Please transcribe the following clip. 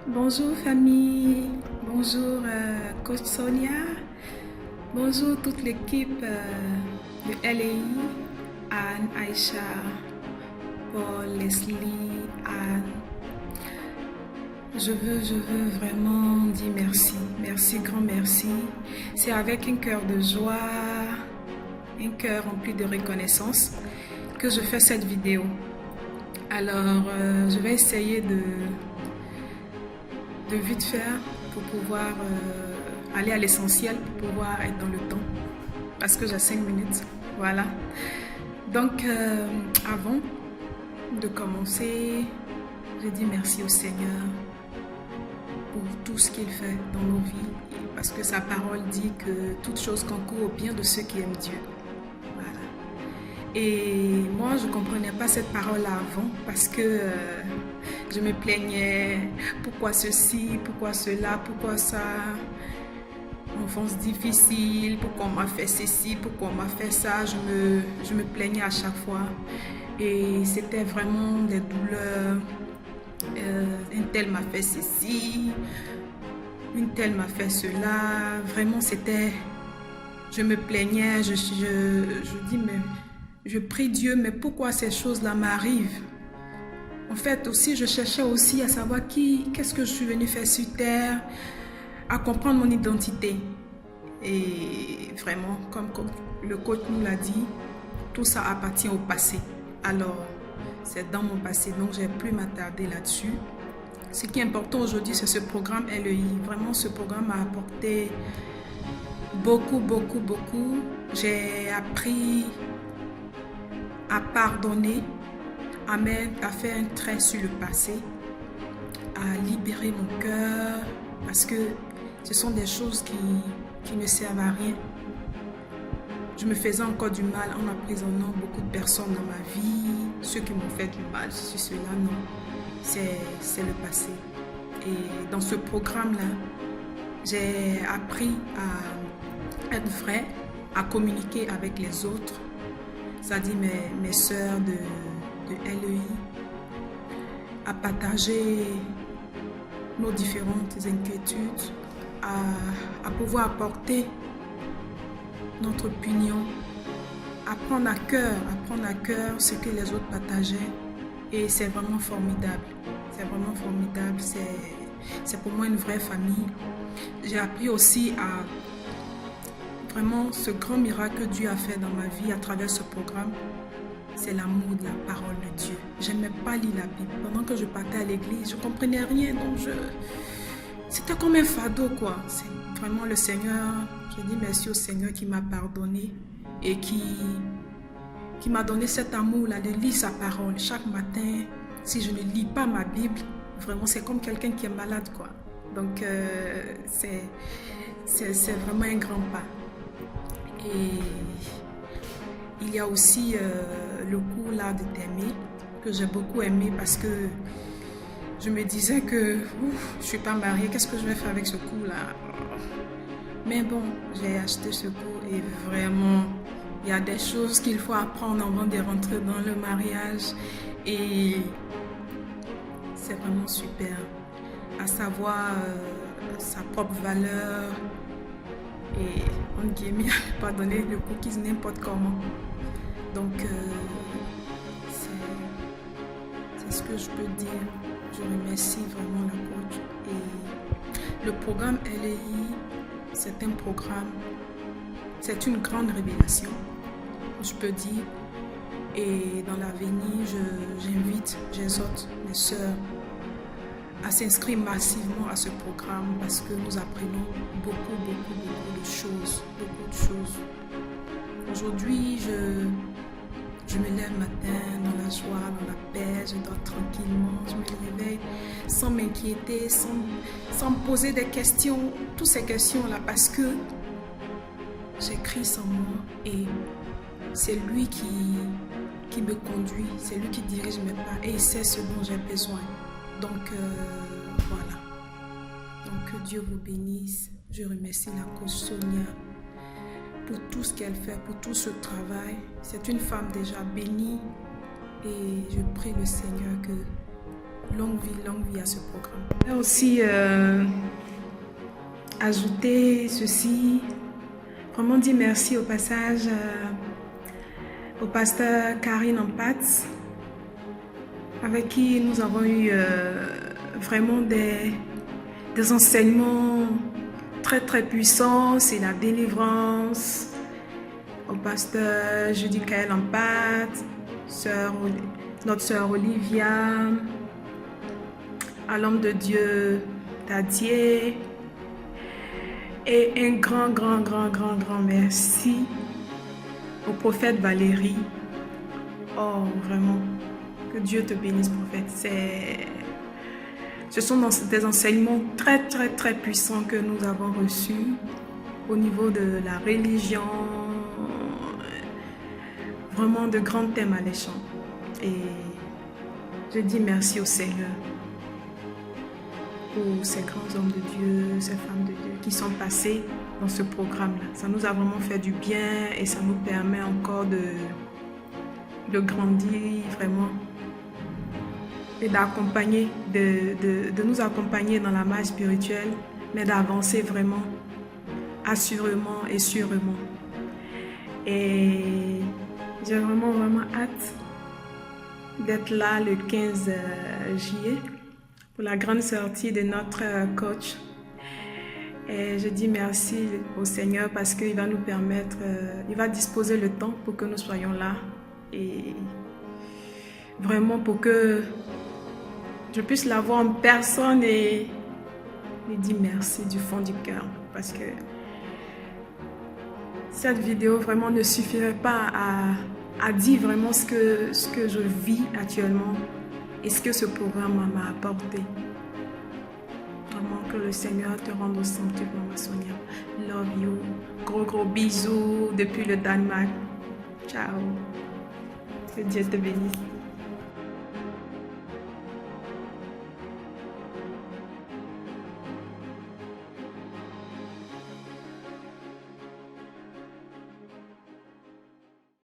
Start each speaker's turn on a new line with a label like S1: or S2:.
S1: Bonjour famille, bonjour coach Sonia, bonjour toute l'équipe de LAI, Anne, Aïcha, Paul, Leslie, Anne. Je veux vraiment dire merci, grand merci. C'est avec un cœur de joie, un cœur rempli de reconnaissance que je fais cette vidéo. Alors, je vais essayer de vite faire pour pouvoir aller à l'essentiel, pour pouvoir être dans le temps, parce que j'ai 5 minutes, voilà. Donc, avant de commencer, je dis merci au Seigneur pour tout ce qu'il fait dans nos vies, parce que sa parole dit que toute chose concourt au bien de ceux qui aiment Dieu. Voilà. Et moi, je ne comprenais pas cette parole avant, parce que je me plaignais, pourquoi ceci, pourquoi cela, pourquoi ça, enfance difficile, pourquoi on m'a fait ceci, pourquoi on m'a fait ça, je me plaignais à chaque fois. Et c'était vraiment des douleurs, un tel m'a fait ceci, une telle m'a fait cela, vraiment c'était, je me plaignais, je dis mais je prie Dieu, mais pourquoi ces choses-là m'arrivent? En fait, aussi, je cherchais aussi à savoir qu'est-ce que je suis venue faire sur Terre, à comprendre mon identité. Et vraiment, comme le coach nous l'a dit, tout ça appartient au passé. Alors, c'est dans mon passé, donc je n'ai plus m'attarder là-dessus. Ce qui est important aujourd'hui, c'est ce programme LEI. Vraiment, ce programme m'a apporté beaucoup. J'ai appris à pardonner, à faire un trait sur le passé, à libérer mon cœur, parce que ce sont des choses qui ne servent à rien. Je me faisais encore du mal en emprisonnant beaucoup de personnes dans ma vie. Ceux qui m'ont fait du mal, ceux-là, non. C'est le passé. Et dans ce programme-là, j'ai appris à être vrai, à communiquer avec les autres, c'est-à-dire mes sœurs de LEI, à partager nos différentes inquiétudes, à pouvoir apporter notre opinion, à prendre à cœur ce que les autres partageaient. Et c'est vraiment formidable. C'est vraiment formidable. C'est pour moi une vraie famille. J'ai appris aussi à vraiment ce grand miracle que Dieu a fait dans ma vie à travers ce programme. C'est l'amour de la parole de Dieu. Je n'aimais pas lire la Bible. Pendant que je partais à l'église, je ne comprenais rien. Donc, c'était comme un fardeau, quoi. C'est vraiment le Seigneur. Je dis merci au Seigneur qui m'a pardonné et qui m'a donné cet amour-là de lire sa parole. Chaque matin, si je ne lis pas ma Bible, vraiment, c'est comme quelqu'un qui est malade, quoi. Donc, c'est vraiment un grand pas. Et il y a aussi le cours là de t'aimer que j'ai beaucoup aimé parce que je me disais que je ne suis pas mariée, qu'est-ce que je vais faire avec ce cours là? Mais bon, j'ai acheté ce cours et vraiment, il y a des choses qu'il faut apprendre avant de rentrer dans le mariage et c'est vraiment super. À savoir sa propre valeur et en guillemets, pas donner le cookies n'importe comment. Donc, c'est ce que je peux dire. Je remercie vraiment la coach. Et le programme LEI, c'est un programme, c'est une grande révélation, je peux dire. Et dans l'avenir, j'exhorte mes sœurs à s'inscrire massivement à ce programme parce que nous apprenons beaucoup de choses, Aujourd'hui, je me lève le matin dans la joie, dans la paix, je dors tranquillement, je me réveille sans m'inquiéter, sans me poser des questions, toutes ces questions-là, parce que j'ai Christ en moi et c'est lui qui me conduit, c'est lui qui dirige mes pas et il sait ce dont j'ai besoin. Donc, voilà. Donc, que Dieu vous bénisse. Je remercie la coach Sonia pour tout ce qu'elle fait, pour tout ce travail. C'est une femme déjà bénie et je prie le Seigneur que longue vie à ce programme. Je vais aussi ajouter ceci, vraiment dire merci au passage au pasteur Karine Ampatz, avec qui nous avons eu vraiment des enseignements très puissants. C'est la délivrance. Au pasteur Judy Kael Ampatz, notre sœur Olivia, à l'homme de Dieu Tadier, et un grand merci au prophète Valérie. Oh, vraiment, que Dieu te bénisse, prophète. Ce sont des enseignements très puissants que nous avons reçus au niveau de la religion, vraiment de grands thèmes alléchants. Et je dis merci au Seigneur pour ces grands hommes de Dieu, ces femmes de Dieu qui sont passés dans ce programme-là. Ça nous a vraiment fait du bien et ça nous permet encore de grandir vraiment et d'accompagner, de nous accompagner dans la marche spirituelle, mais d'avancer vraiment assurément et sûrement. Et j'ai vraiment hâte d'être là le 15 juillet pour la grande sortie de notre coach. Et je dis merci au Seigneur parce qu'il va nous permettre, il va disposer le temps pour que nous soyons là et vraiment pour que je puisse la voir en personne et lui dire merci du fond du cœur, parce que cette vidéo vraiment ne suffirait pas à dire vraiment ce que je vis actuellement et ce que ce programme m'a apporté. Vraiment que le Seigneur te rende au centuple, Maman Sonia. Love you. Gros bisous depuis le Danemark. Ciao. Que Dieu te bénisse.